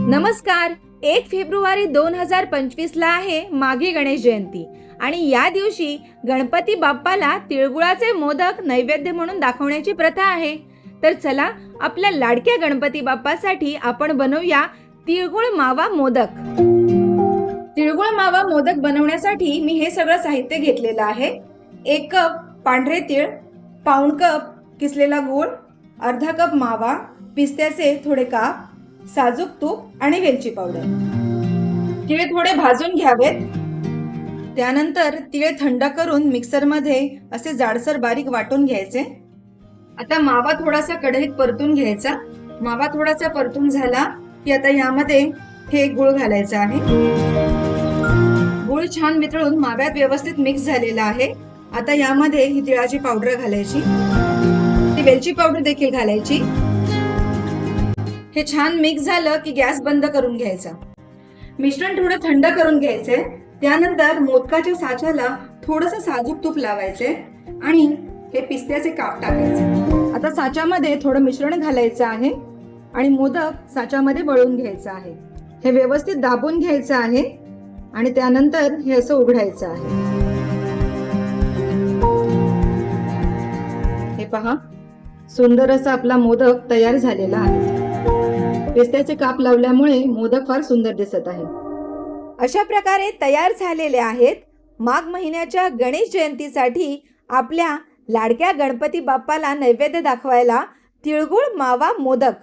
नमस्कार. 1 फेब्रुवारी 2025 ला आहे माघी गणेश जयंती आणि या दिवशी गणपती बाप्पाला तिळगुळाचे मोदक नैवेद्य म्हणून दाखवण्याची प्रथा आहे. तर चला आपल्या लाडक्या गणपती बाप्पासाठी आपण बनवूया तिळगुळ मावा मोदक. तिळगुळ मावा मोदक बनवण्यासाठी मी हे सगळं साहित्य घेतलेलं आहे. 1 कप पांढरे तीळ, पाऊण कप किसलेला गूळ, अर्धा कप मावा, पिस्त्याचे थोडे काप, साजूक तूप आणि वेलची पावडर. तीळ थोडे भाजून घ्यावेत. त्यानंतर तीळ थंड करून मिक्सरमध्ये असे जाडसर बारीक वाटून घ्यायचे. आता मावा थोडासा कढईत परतून घ्यायचा. मावा थोडासा परतून झाला की आता यामध्ये हे गूळ घालायचा आहे. गूळ छान वितळून माव्यात व्यवस्थित मिक्स झालेला आहे. आता यामध्ये ही तिळाची पावडर घालायची, ती वेलची पावडर देखील घालायची. हे छान मिक्स झालं की गॅस बंद करून घ्यायचा. मिश्रण थोडं थंड करून घ्यायचे. त्यानंतर मोदकाच्या साच्याला थोडंसं साजूक तूप लावायचे आणि हे पिस्त्याचे काप टाकायचे. आता साच्यामध्ये थोडं मिश्रण घालायचं आहे आणि मोदक साच्यामध्ये वळून घ्यायचं आहे. हे व्यवस्थित दाबून घ्यायचं आहे आणि त्यानंतर हे असं उघडायचं आहे. हे पहा, सुंदर असा आपला मोदक तयार झालेला आहे. पिस्त्याचे काप लावल्यामुळे मोदक फार सुंदर दिसत आहे. अशा प्रकारे तयार झालेले आहेत माघ महिन्याच्या गणेश जयंतीसाठी आपल्या लाडक्या गणपती बाप्पाला नैवेद्य दाखवायला तिळगुळ मावा मोदक.